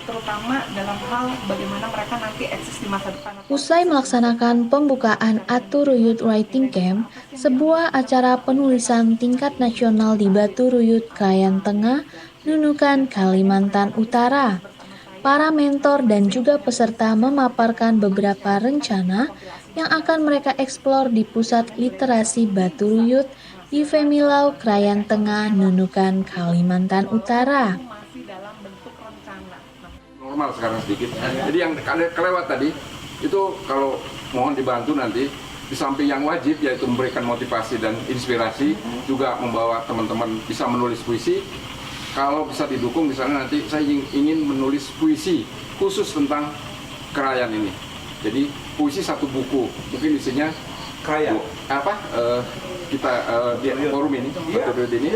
terutama dalam hal bagaimana mereka nanti eksis di masa depan. Usai melaksanakan pembukaan Aturuyut Writing Camp, sebuah acara penulisan tingkat nasional di Batu Ruyut, Krayan Tengah, Nunukan, Kalimantan Utara. Para mentor dan juga peserta memaparkan beberapa rencana yang akan mereka eksplor di Pusat Literasi Batu Ruyut di Femilau, Krayan Tengah, Nunukan, Kalimantan Utara. Normal sekarang sedikit. Jadi yang kelewat tadi itu kalau mohon dibantu nanti di samping yang wajib yaitu memberikan motivasi dan inspirasi, juga membawa teman-teman bisa menulis puisi. Kalau bisa didukung misalnya nanti saya ingin menulis puisi khusus tentang Krayan ini. Jadi puisi satu buku, mungkin isinya Krayan kita di forum ini, Batu Ruyut ini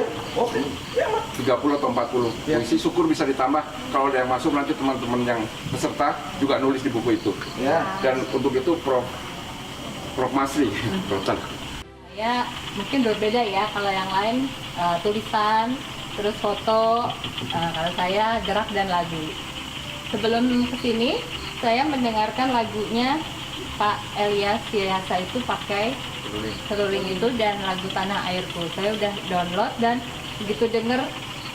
30 atau 40 puisi, syukur bisa ditambah kalau ada yang masuk nanti teman-teman yang peserta juga nulis di buku itu. Dan untuk itu Prof Masri, Ya mungkin berbeda ya, kalau yang lain tulisan, terus foto, kalau saya gerak dan lagu. Sebelum kesini saya mendengarkan lagunya Pak Elias Yasa itu pakai seruling itu dan lagu Tanah Airku. Saya udah download dan begitu denger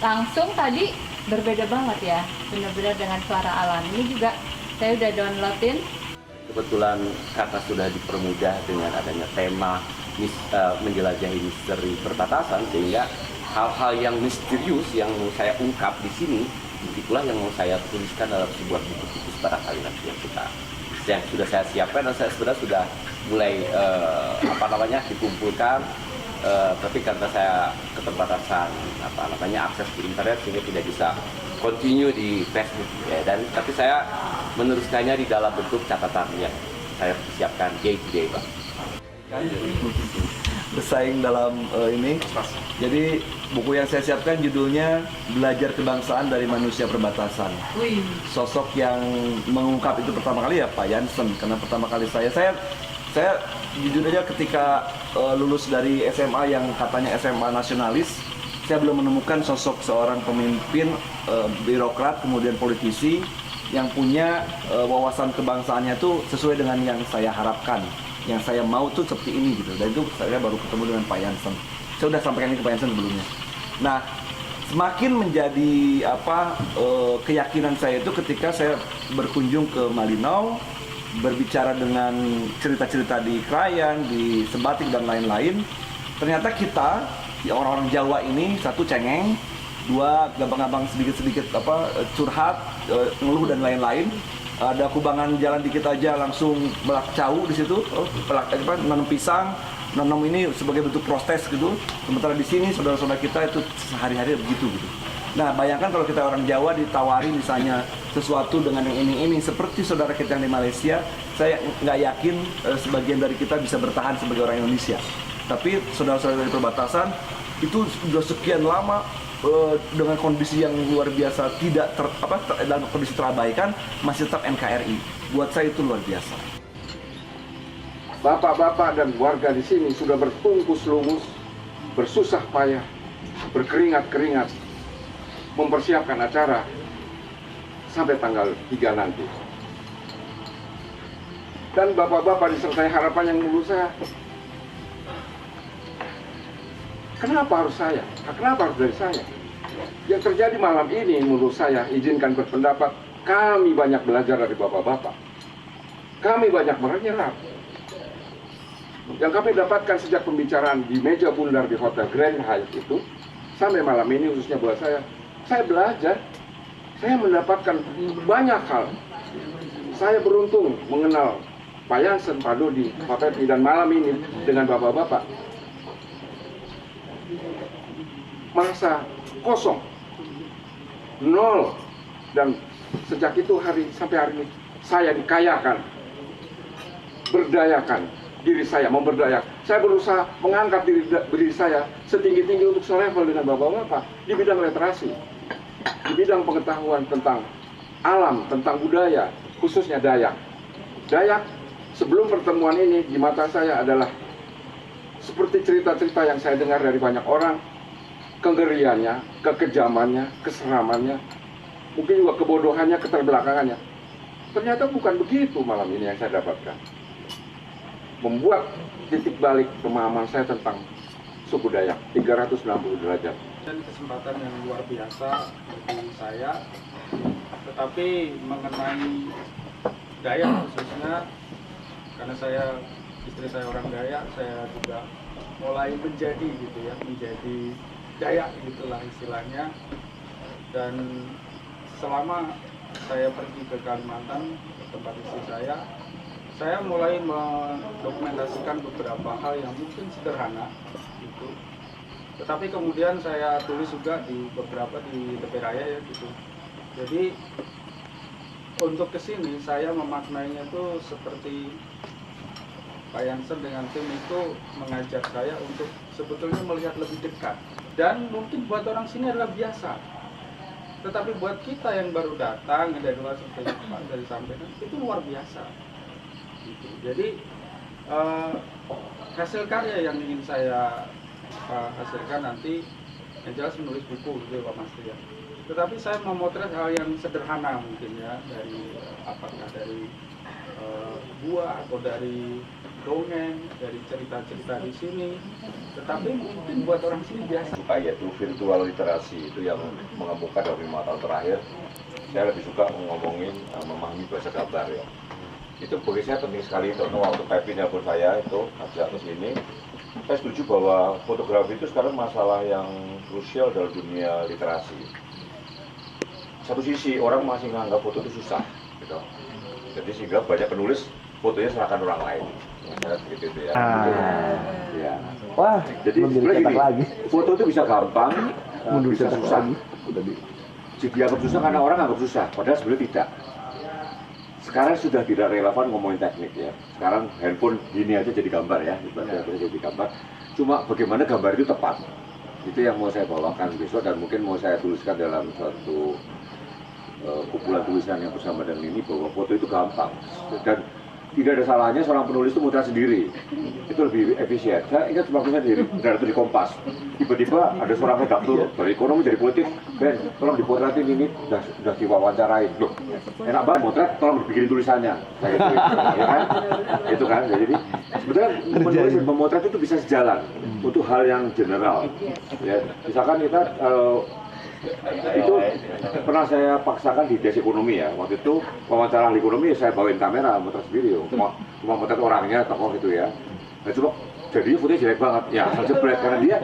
langsung tadi berbeda banget ya, benar-benar dengan suara alam. Ini juga saya udah downloadin. Kebetulan karena sudah dipermudah dengan adanya tema menjelajahi misteri perbatasan, sehingga hal-hal yang misterius yang mau saya ungkap di sini, itulah yang mau saya tuliskan dalam sebuah buku-buku barangkali nanti yang sudah saya siapkan, dan saya sebenarnya sudah mulai dikumpulkan, tapi karena saya keterbatasan akses di internet sehingga tidak bisa continue di Facebook ya, tapi saya meneruskannya di dalam bentuk catatan yang saya siapkan day to day, Pak. Bersaing dalam ini. Jadi buku yang saya siapkan judulnya Belajar Kebangsaan dari Manusia Perbatasan. Sosok yang mengungkap itu pertama kali ya Pak Jansen, karena pertama kali saya jujur aja ketika lulus dari SMA yang katanya SMA nasionalis, saya belum menemukan sosok seorang pemimpin, birokrat, kemudian politisi yang punya wawasan kebangsaannya itu sesuai dengan yang saya harapkan, yang saya mau tuh seperti ini gitu. Dan itu saya baru ketemu dengan Pak Jansen. Saya sudah sampaikan ini ke Pak Jansen sebelumnya. Nah, semakin menjadi keyakinan saya itu ketika saya berkunjung ke Malinau, berbicara dengan cerita-cerita di Krayan, di Sebatik dan lain-lain. Ternyata kita Ya, orang-orang Jawa ini satu cengeng, dua gampang-gampang sedikit-sedikit curhat, ngeluh dan lain-lain. Ada kubangan jalan dikit aja langsung belak cau di situ, nanam pisang, nanam ini sebagai bentuk protes gitu. Sementara di sini saudara-saudara kita itu sehari-hari begitu gitu. Nah, bayangkan kalau kita orang Jawa ditawari misalnya sesuatu dengan yang ini seperti saudara kita yang di Malaysia, saya nggak yakin sebagian dari kita bisa bertahan sebagai orang Indonesia. Tapi saudara-saudara dari perbatasan itu sudah sekian lama dengan kondisi yang luar biasa, dalam kondisi terabaikan, masih tetap NKRI. Buat saya itu luar biasa. Bapak-bapak dan warga di sini sudah bertungkus lumus, bersusah payah, berkeringat-keringat, mempersiapkan acara sampai tanggal 3 nanti. Dan bapak-bapak disertai harapan yang menurut saya, kenapa harus saya? Kenapa harus dari saya? Yang terjadi malam ini menurut saya, izinkan berpendapat, kami banyak belajar dari bapak-bapak. Kami banyak menyerap. Yang kami dapatkan sejak pembicaraan di meja bundar di Hotel Grand Hyatt itu, sampai malam ini khususnya buat saya belajar. Saya mendapatkan banyak hal. Saya beruntung mengenal Pak Jansen, Pak Dodi, Pak Pepi, dan malam ini dengan bapak-bapak. Masa kosong, nol, dan sejak itu sampai hari ini saya dikayakan, berdayakan diri saya, memberdayakan. Saya berusaha mengangkat diri saya setinggi-tinggi untuk selevel dengan bapak-bapak di bidang literasi, di bidang pengetahuan tentang alam, tentang budaya, khususnya Dayak. Dayak sebelum pertemuan ini di mata saya adalah seperti cerita-cerita yang saya dengar dari banyak orang, kengeriannya, kekejamannya, keseramannya, mungkin juga kebodohannya, keterbelakangannya. Ternyata bukan begitu malam ini yang saya dapatkan. Membuat titik balik pemahaman saya tentang suku Dayak, 360 derajat. Dan kesempatan yang luar biasa bagi saya, tetapi mengenai Dayak khususnya, karena istri saya orang Dayak, saya juga mulai menjadi Dayak gitulah istilahnya. Dan selama saya pergi ke Kalimantan, ke tempat istri saya mulai mendokumentasikan beberapa hal yang mungkin sederhana gitu. Tetapi kemudian saya tulis juga di beberapa di tepi raya ya gitu. Jadi untuk kesini saya memaknainya itu seperti Pak Jansen dengan tim itu mengajak saya untuk sebetulnya melihat lebih dekat. Dan mungkin buat orang sini adalah biasa. Tetapi buat kita yang baru datang dari luar seperti Pak dari sampaikan, itu luar biasa. Gitu. Jadi hasil karya yang ingin saya hasilkan nanti yang jelas menulis buku gitu Pak Mastri ya. Tetapi saya memotret hal yang sederhana mungkin ya, dari apakah dari buah atau dari dongeng, dari cerita-cerita di sini. Tetapi mungkin buat orang sini biasa. Yaitu virtual literasi itu yang mengemuka dari 5 tahun terakhir. Saya lebih suka ngomongin memahami bahasa gambar ya. Itu bagi saya penting sekali, karena waktu Pepi nelpon saya itu ajak ke sini. Saya setuju bahwa fotografi itu sekarang masalah yang krusial dalam dunia literasi. Satu sisi orang masih menganggap foto itu susah, gitu. Jadi sehingga banyak penulis fotonya serahkan orang lain. Saya seperti itu ya. Ya. Wah, jadi sebenarnya gini, foto itu bisa gampang, bisa susah. Dianggap susah karena orang anggap susah, padahal sebenarnya tidak. Sekarang sudah tidak relevan ngomongin teknik ya. Sekarang handphone gini aja jadi gambar ya, jadi gambar. Cuma bagaimana gambar itu tepat. Itu yang mau saya bawakan besok dan mungkin mau saya tuliskan dalam suatu kumpulan tulisan yang bersama dengan ini, bahwa foto itu gampang dan tidak ada salahnya seorang penulis itu mutrak sendiri, itu lebih efisien. Saya ingat waktu saya di Kompas, tiba-tiba ada seorang redaktur dari ekonomi dari politik, Ben, tolong dipotretin ini, sudah diwawancarain, loh, enak banget potret, tolong dibikin tulisannya, saya gitu, ya kan? Itu kan, jadi sebetulnya menulis dan memotret itu bisa sejalan untuk hal yang general. Ya, misalkan kita itu pernah saya paksakan di Des Ekonomi ya, waktu itu wawancara ahli ekonomi saya bawain kamera, motret sendiri, cuma motret orangnya, tokoh gitu ya. Nah, jadi fotonya jelek banget, ya asal jebret karena dia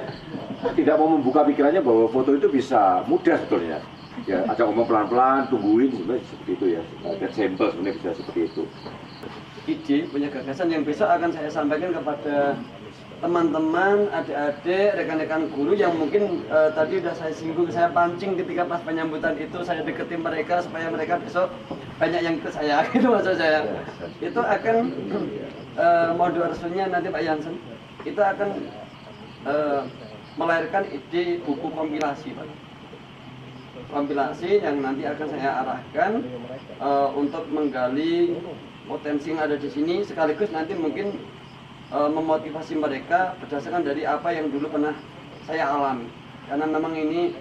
tidak mau membuka pikirannya bahwa foto itu bisa mudah sebetulnya. Ya, ajak ngomong pelan-pelan, tungguin sebenarnya seperti itu ya. Ada sampel sebenarnya bisa seperti itu. Ide, punya gagasan yang besok akan saya sampaikan kepada teman-teman, adik-adik, rekan-rekan guru yang mungkin tadi udah saya singgung, saya pancing ketika pas penyambutan itu, saya deketin mereka supaya mereka besok banyak yang ikut saya, itu maksud saya. Itu akan modul resminya nanti Pak Jansen, itu akan melahirkan ide buku kompilasi, Pak. Kompilasi yang nanti akan saya arahkan untuk menggali potensi yang ada di sini, sekaligus nanti mungkin memotivasi mereka berdasarkan dari apa yang dulu pernah saya alami. Karena memang ini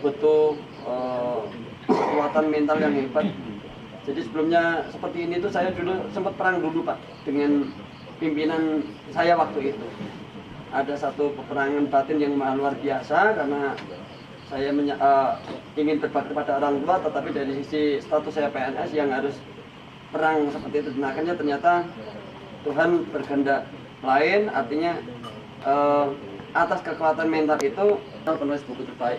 butuh kekuatan mental yang hebat. Jadi sebelumnya seperti ini tuh saya dulu sempat perang dulu Pak dengan pimpinan saya waktu itu. Ada satu peperangan batin yang luar biasa karena saya ingin berbakti kepada orang tua, tetapi dari sisi status saya PNS yang harus perang seperti itu. Nah, akhirnya ternyata Tuhan berkehendak lain, artinya atas kekuatan mental itu penulis buku terbaik.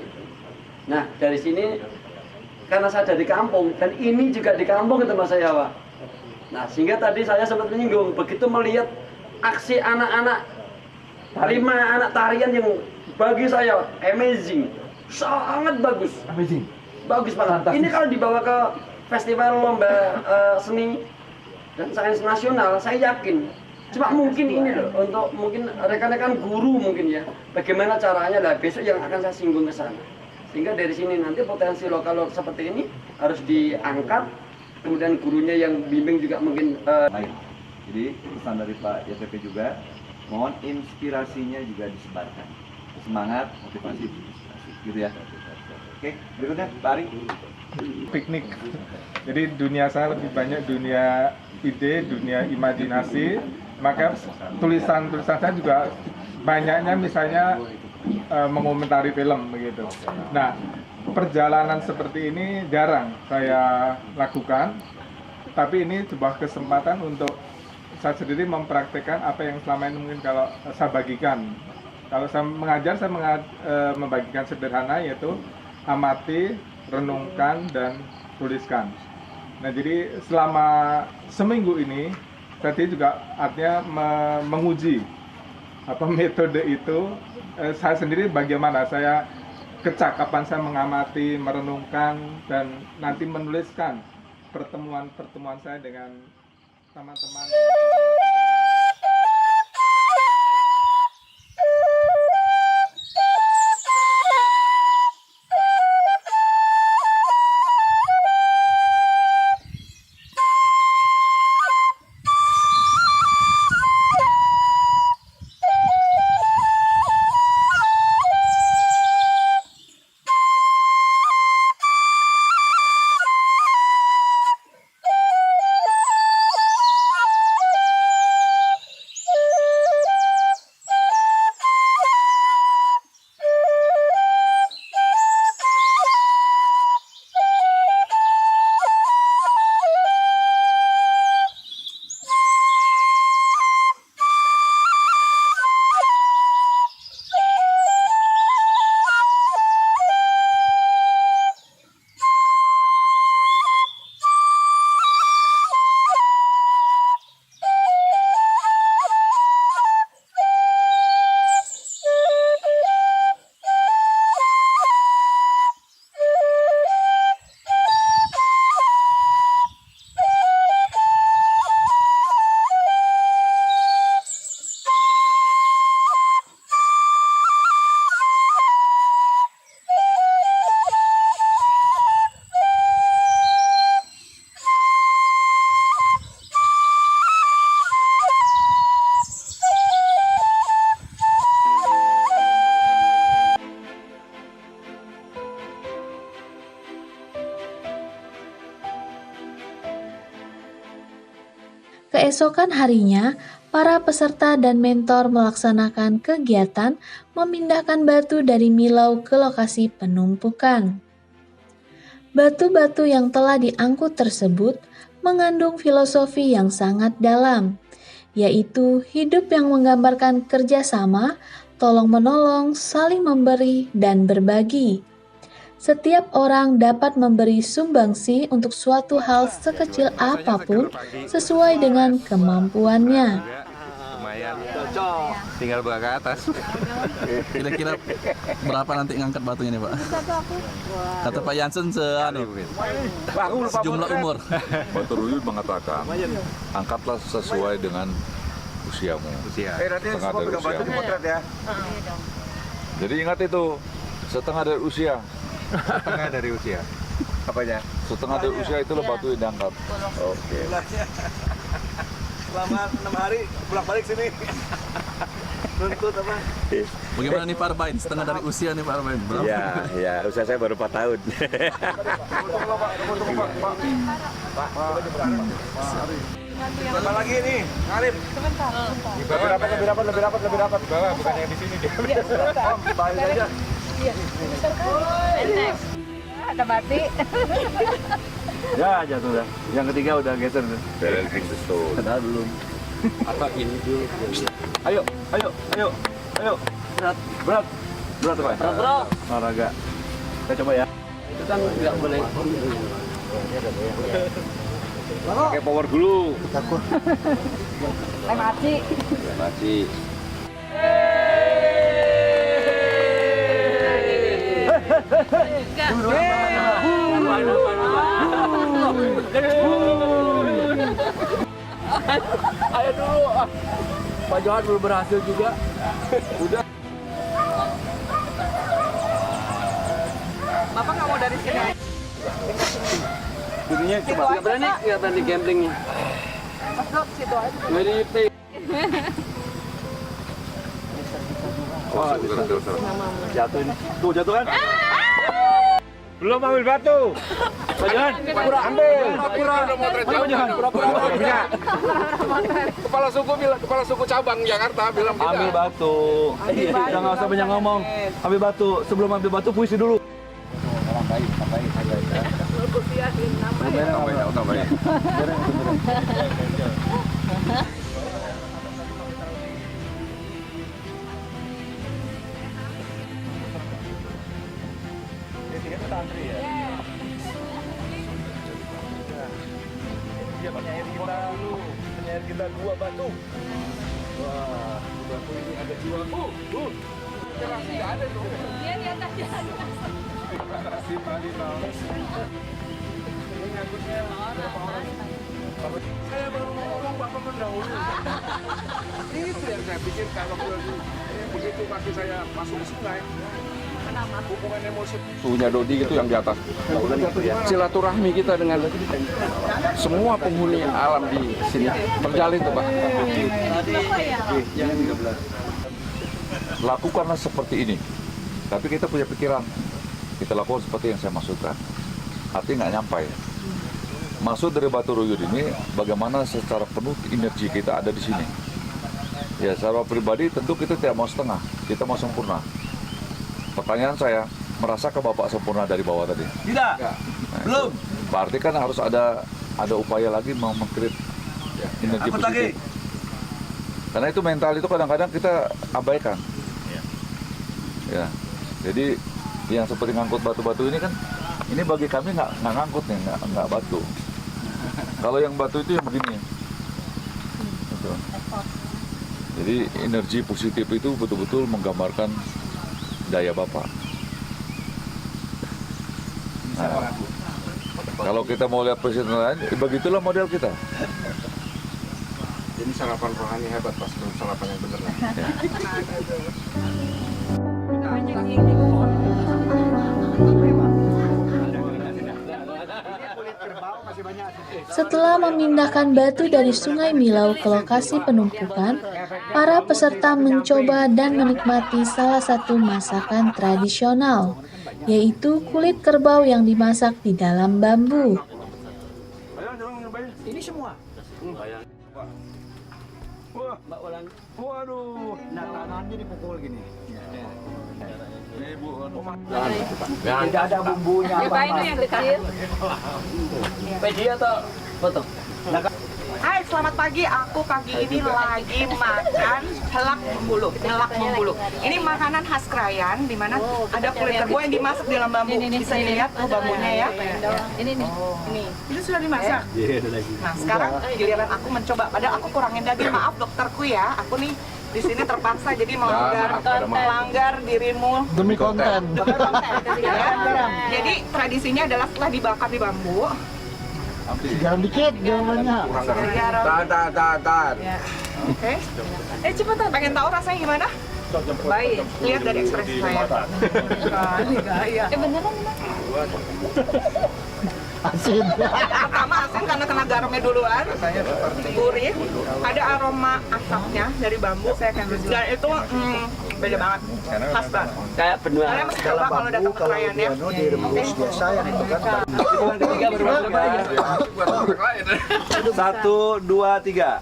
Nah, dari sini karena saya dari kampung dan ini juga di kampung itu Mas Yawa. Nah, sehingga tadi saya sempat menyinggung begitu melihat aksi anak-anak 5 anak tarian yang bagi saya amazing. Sangat bagus. Amazing. Bagus banget. Ini kalau dibawa ke festival lomba seni dan sains nasional, saya yakin. Cuma mungkin ini loh, untuk mungkin rekan-rekan guru mungkin ya, bagaimana caranya lah besok yang akan saya singgung ke sana. Sehingga dari sini nanti potensi lokal seperti ini harus diangkat, kemudian gurunya yang bimbing juga mungkin. Baik. Jadi pesan dari Pak YTP juga, mohon inspirasinya juga disebarkan. Semangat, motivasi, inspirasi, gitu ya. Oke, berikutnya Pak Ari. Piknik. Jadi dunia saya lebih banyak dunia ide, dunia imajinasi. Maka tulisan-tulisan saya juga banyaknya misalnya mengomentari film begitu. Nah, perjalanan seperti ini jarang saya lakukan. Tapi ini sebuah kesempatan untuk saya sendiri mempraktekkan apa yang selama ini mungkin kalau saya bagikan. Kalau saya mengajar, saya membagikan sederhana, yaitu amati, renungkan, dan tuliskan. Nah, jadi selama seminggu ini, tadi juga artinya menguji apa metode itu. Saya sendiri bagaimana saya kecakapan saya mengamati, merenungkan, dan nanti menuliskan pertemuan-pertemuan saya dengan teman-teman. Keesokan harinya, para peserta dan mentor melaksanakan kegiatan memindahkan batu dari Milau ke lokasi penumpukan. Batu-batu yang telah diangkut tersebut mengandung filosofi yang sangat dalam, yaitu hidup yang menggambarkan kerjasama, tolong-menolong, saling memberi, dan berbagi. Setiap orang dapat memberi sumbangsi untuk suatu hal sekecil apapun sesuai dengan kemampuannya. Lumayan, tinggal buka ke atas. Kira-kira berapa nanti ngangkat batunya nih Pak? Kata Pak Jansen sejumlah umur. Batu Ruyut mengatakan, angkatlah sesuai dengan usiamu. Setengah dari usiamu. Jadi ingat itu, setengah dari usia. Setengah dari usia. Apanya? Setengah dari usia itulah batu yang diangkat. Oke. Selama 6 hari bolak-balik sini. Nuntut apa? Bagaimana nih Pak Arbain? Setengah dari usia nih Pak Arbain. Ya, usia saya baru 4 tahun. Berapa lagi nih, Arif? Sebentar. Lebih rapat. Bawah, bukan yang di sini dia. Iya, sebentar. Baik aja. Iya, besar kan? Ada batik. Ya, jatuh dah. Yang ketiga udah geser. Balancing the stone. Padahal belum. Apa ini dulu? Ayo. Berat, Pak. Berat. Olahraga. Kita coba ya. Itu kan nggak boleh. Pakai power glue. Masih. Ayo dulu. Pak Johan belum berhasil juga. Udah. Bapak nggak mau dari sini? Dirinya coba. Nggak berani gamblingnya. Masuk situ aja. Nggak di pay. Wah, jatuh ini. Tuh, jatuh kan? Belum ambil batu. Pak Johan, ambil. Pura-pura. Kepala suku cabang Jakarta bilang kita. Ambil batu. Udah nggak usah banyak ngomong. Ambil batu. Sebelum ambil batu, puisi dulu. Tambahin. Penyair kita 2 batu. Wah, batu ini ada jiwa. Jelas tidak ada tuh. Dia di atas jalan. Ini ngangkutnya berapa orang? Saya baru ngomong Bapak mendahului. Itu yang saya pikir kalau begitu kaki saya masuk ke sungai. Hubungan emosi. Suhunya Dodi itu yang di atas. Silaturahmi kita dengan semua penghuni alam di sini terjalin tuh Pak. Lakukanlah seperti ini. Tapi kita punya pikiran. Kita lakukan seperti yang saya maksudkan. Artinya nggak nyampai. Maksud dari Batu Ruyut ini bagaimana secara penuh energi kita ada di sini. Ya secara pribadi tentu kita tidak mau setengah, kita mau sempurna. Pertanyaan saya, merasakah Bapak sempurna dari bawah tadi? Tidak. Belum. Berarti kan harus ada upaya lagi mau meng-create energi positif. Karena itu mental itu kadang-kadang kita abaikan. Ya. Jadi yang seperti ngangkut batu-batu ini kan, ini bagi kami nggak ngangkut nih, nggak batu. Kalau yang batu itu yang begini. Gitu. Jadi energi positif itu betul-betul menggambarkan daya Bapak. Nah, kalau kita mau lihat presiden lain, begitulah model kita. Ini sarapan rohani hebat Pas, sarapan yang benar. Setelah memindahkan batu dari Sungai Milau ke lokasi penumpukan, para peserta mencoba dan menikmati salah satu masakan tradisional, yaitu kulit kerbau yang dimasak di dalam bambu. Ini semua. Waduh, tangannya dipukul gini. Tidak ada bumbunya. Coba itu yang kecil. Pedi atau foto? Hai, selamat pagi. Aku pagi ini lagi makan helak membulu. Helak membulu. Ini makanan khas Krayan, di mana ada kulit kerbau yang dimasak di dalam bambu. Bisa dilihat tuh bambunya ya. Ini nih. Ini. Itu sudah dimasak. Nah, sekarang giliran aku mencoba. Padahal aku kurangin daging. Maaf dokterku ya. Aku nih di sini terpaksa jadi melanggar dirimu Demi konten. ya. Jadi tradisinya adalah setelah dibakar di bambu. Garam dikit, garam banyak. Tahan. Ya. Oke. Cepetan. Pengen tahu rasanya gimana? Baik. Lihat dari ekspresi saya. Kali gaya. Beneran Asin. Pertama asin karena kena garamnya duluan. Gurih. Ada aroma asapnya dari bambu. Dan itu beda banget. Khas banget. Kayak benua. Kalian mesti coba kalau datang ke Krayan ya. Direbus biasa yang itu kan. Hitungan ketiga baru masuk ya. 1, 2, 3.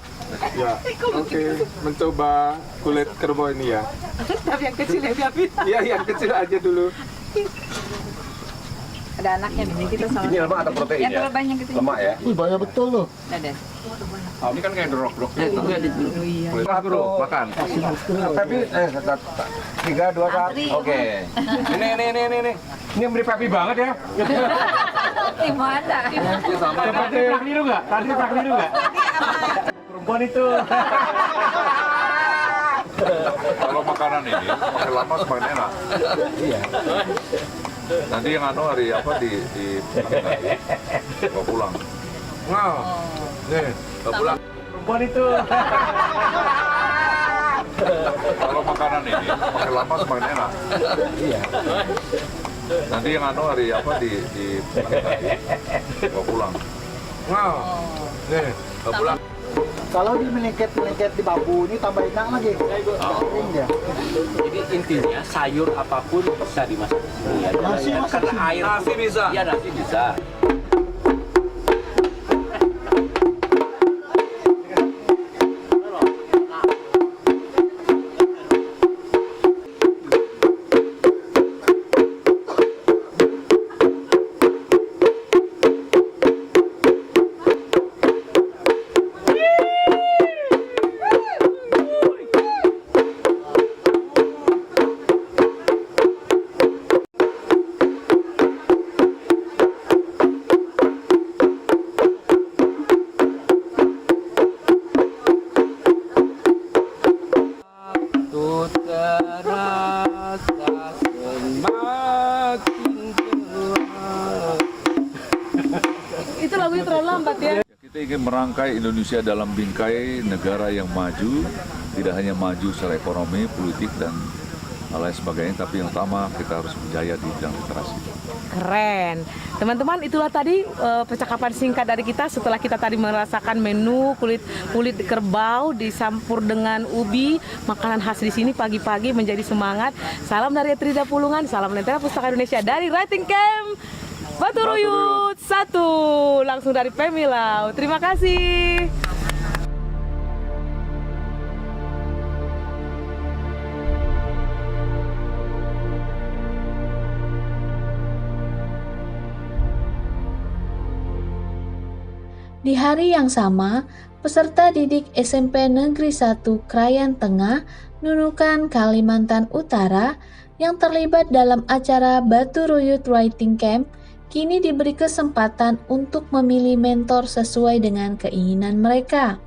Ya, oke. Mencoba kulit kerbau ini ya. Tapi yang kecil ya, Biapi. Iya, yang kecil aja dulu. ada anaknya nih, kita sama. Ini lemak atau protein Yang ya? terlalu banyak gitu. Lemak ya? Wih, banyak betul loh. Ada. Oh, ini kan kayak drok-drok. Kulit bro, makan. Tapi 3, 2, 1. Oke. Ini. Ini yang beri Pepi banget ya. Tim ada. Tadi pernah keliru nggak? Perempuan itu. Kalau makanan ini makin lama semakin enak. Iya. Nanti yang hari apa di bikin lagi, bawa pulang. Wow. Nih, Bawa pulang. Perempuan itu. Kalau makanan ini makin lama semakin enak. Iya. Nanti yang hari apa di bikin lagi, bawa pulang. wow. Nih, Bawa pulang. Kalau di melengket di bambu ini tambah enak lagi. Kering dia. Jadi intinya sayur apapun bisa dimasak di sini ya. Nasi masak Karena sini? air Nasi bisa. Iya, nasi bisa. Itu lagunya terlalu lambat ya. Kita ingin merangkai Indonesia dalam bingkai negara yang maju, tidak hanya maju secara ekonomi, politik, dan hal lain sebagainya, tapi yang utama kita harus berjaya di bidang literasi. Keren. Teman-teman, itulah tadi percakapan singkat dari kita setelah kita tadi merasakan menu kulit kerbau dicampur dengan ubi, makanan khas di sini pagi-pagi menjadi semangat. Salam dari Trida Pulungan, salam Lentera Pustaka Indonesia dari Writing Camp Batu Ruyut 1, langsung dari Pemilau. Terima kasih. Di hari yang sama, peserta didik SMP Negeri 1 Krayan Tengah, Nunukan, Kalimantan Utara yang terlibat dalam acara Batu Ruyut Writing Camp kini diberi kesempatan untuk memilih mentor sesuai dengan keinginan mereka.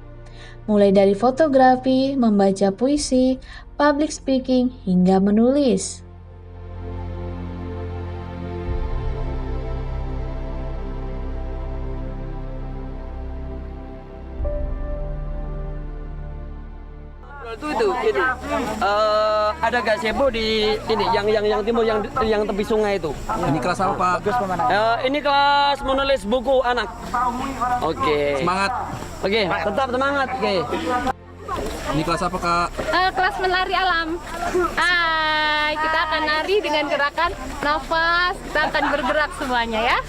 Mulai dari fotografi, membaca puisi, public speaking, hingga menulis. Itu gini. Ada gazebo di ini yang timur yang tepi sungai itu. Ini kelas apa, Pak? Ini kelas menulis buku anak. Oke. Semangat. Oke, tetap semangat. Oke. Ini kelas apa, Kak? Kelas menari alam. Hai, kita akan nari dengan gerakan nafas. Kita akan bergerak semuanya ya.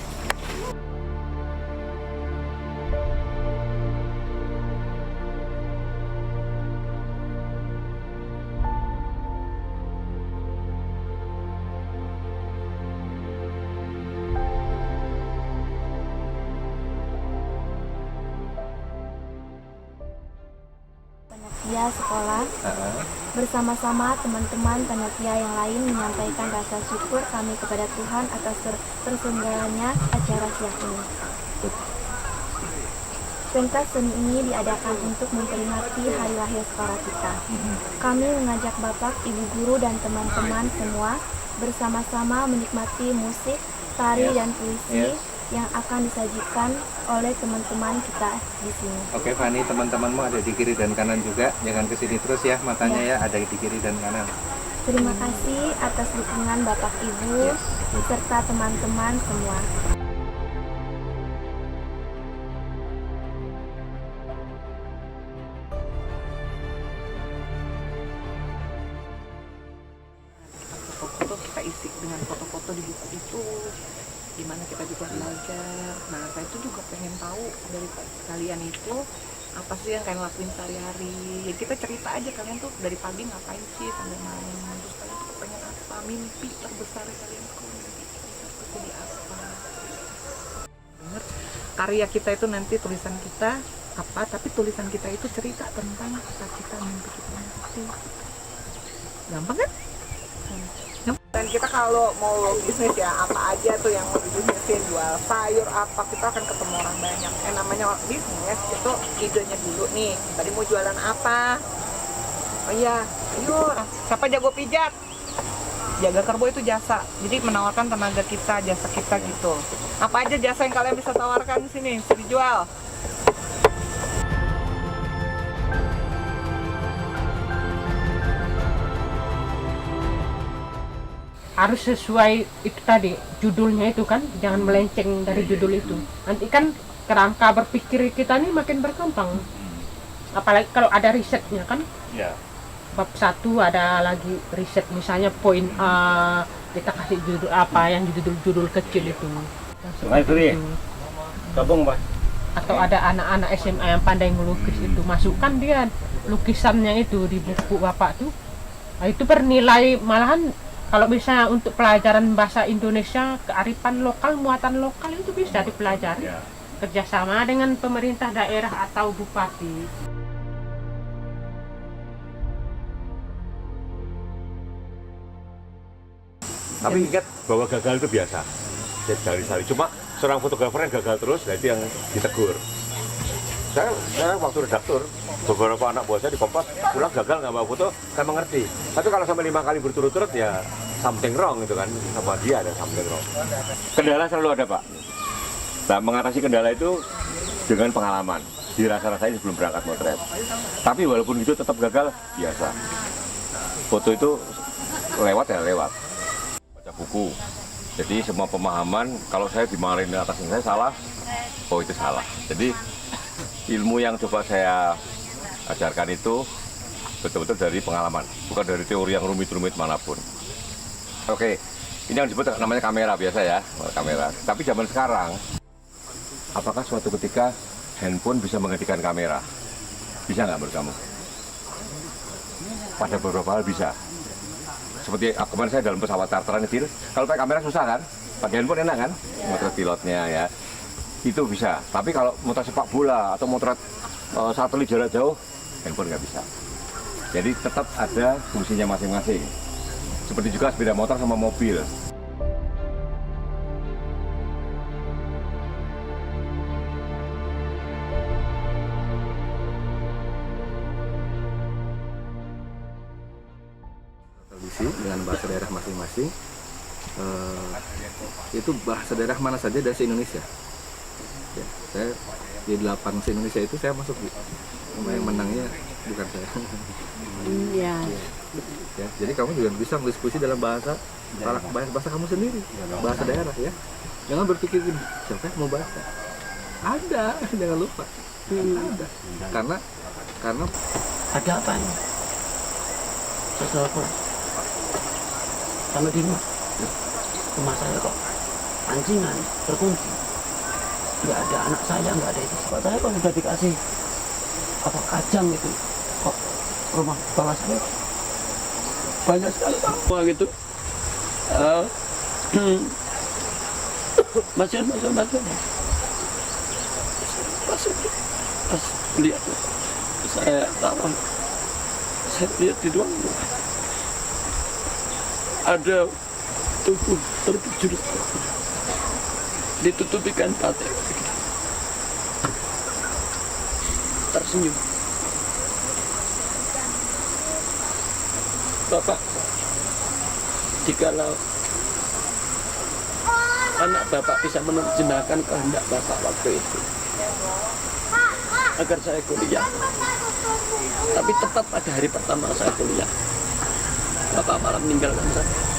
panitia sekolah. Bersama-sama teman-teman panitia yang lain menyampaikan rasa syukur kami kepada Tuhan atas terselenggaranya acara siang ini. Pentas seni ini diadakan untuk memperingati hari lahir sekolah kita. Kami mengajak Bapak, Ibu guru dan teman-teman semua bersama-sama menikmati musik, tari dan puisi yang akan disajikan oleh teman-teman kita di sini. Oke Fani, teman-temanmu ada di kiri dan kanan juga. Jangan kesini terus ya, matanya ya ada di kiri dan kanan. Terima kasih atas dukungan Bapak Ibu serta teman-teman semua. Foto-foto kita isi dengan foto-foto di buku itu, dimana kita juga belajar. Nah, saya itu juga pengen tahu dari kalian itu apa sih yang kalian lakuin sehari-hari. Ya, kita cerita aja kalian tuh dari pagi ngapain sih sampai malam. Terus kalian tuh pengen apa, mimpi terbesar kalian tuh mimpi terbesar jadi apa. Bener, karya kita itu nanti tulisan kita apa, tapi tulisan kita itu cerita tentang cita-cita mimpi kita nanti. Gampang kan? Dan kita kalau mau bisnis ya apa aja tuh yang mau bisnisin, jual sayur apa, kita akan ketemu orang banyak. Namanya bisnis itu idenya dulu nih, tadi mau jualan apa, oh iya, ayo siapa jago pijat, jaga kerbo itu jasa, jadi menawarkan tenaga kita, jasa kita gitu. Apa aja jasa yang kalian bisa tawarkan di sini, bisa dijual. Harus sesuai itu tadi judulnya itu kan, jangan melenceng dari judul itu. Nanti kan kerangka berpikir kita nih makin berkembang. Apalagi kalau ada risetnya kan. Bab 1 ada lagi riset, misalnya poin A, kita kasih judul apa yang judul kecil itu. Gabung, Pak. Atau ada anak-anak SMA yang pandai ngelukis itu, masukkan dia lukisannya itu di buku Bapak tuh. Nah, itu bernilai, malahan kalau misalnya untuk pelajaran bahasa Indonesia, kearifan lokal, muatan lokal itu bisa dipelajari. Kerjasama dengan pemerintah daerah atau bupati. Tapi ingat bahwa gagal itu biasa. Dari sekali. Cuma seorang fotografer yang gagal terus, nah itu yang ditegur. Saya waktu redaktur, beberapa anak buah saya di Kompas pulang gagal nggak bawa foto, saya mengerti. Tapi kalau sampai 5 kali berturut-turut ya something wrong gitu kan, sama dia ada something wrong. Kendala selalu ada, Pak. Nah, mengatasi kendala itu dengan pengalaman. Dirasa-rasain sebelum berangkat motret. Tapi walaupun itu tetap gagal, biasa. Foto itu lewat ya lewat. Baca buku. Jadi semua pemahaman, kalau saya dimarahin atasnya saya salah, oh itu salah. Jadi ilmu yang coba saya ajarkan itu betul-betul dari pengalaman, bukan dari teori yang rumit-rumit manapun. Oke, ini yang disebut namanya kamera biasa ya, kamera. Tapi zaman sekarang, apakah suatu ketika handphone bisa menggantikan kamera? Bisa nggak menurut kamu? Pada beberapa hal bisa. Seperti kemarin saya dalam pesawat charteran kecil, kalau pakai kamera susah kan? Pakai handphone enak kan? Motret pilotnya ya. Itu bisa, tapi kalau motret sepak bola atau motret satelit jarak jauh, handphone nggak bisa. Jadi tetap ada fungsinya masing-masing. Seperti juga sepeda motor sama mobil. Tradisi dengan bahasa daerah masing-masing. Itu bahasa daerah mana saja dari se-Indonesia. Ya, saya di 8 se-Indonesia itu saya masuk di yang menangnya bukan saya. Iya. Ya, jadi kamu juga bisa berdiskusi dalam bahasa kamu sendiri, bahasa daerah ya. Jangan berpikir gini, siapa yang mau bahasa? Ada, jangan lupa. Ada. Karena ada apa ini? Saya telepon sama Dino. Rumah saya kok anjingan terkunci. Nggak ada anak saya, nggak ada itu. Pak saya kok sudah dikasih apa kacang itu, kok rumah bawah saya banyak sekali sampah gitu. Masuk. Pas lihat saya tahu saya lihat di ruang ada tubuh terbujur ditutupi kain batik, tersenyum. Bapak, jikalau anak Bapak bisa menerjemahkan kehendak Bapak waktu itu agar saya kuliah, tapi tepat pada hari pertama saya kuliah Bapak malah meninggalkan saya.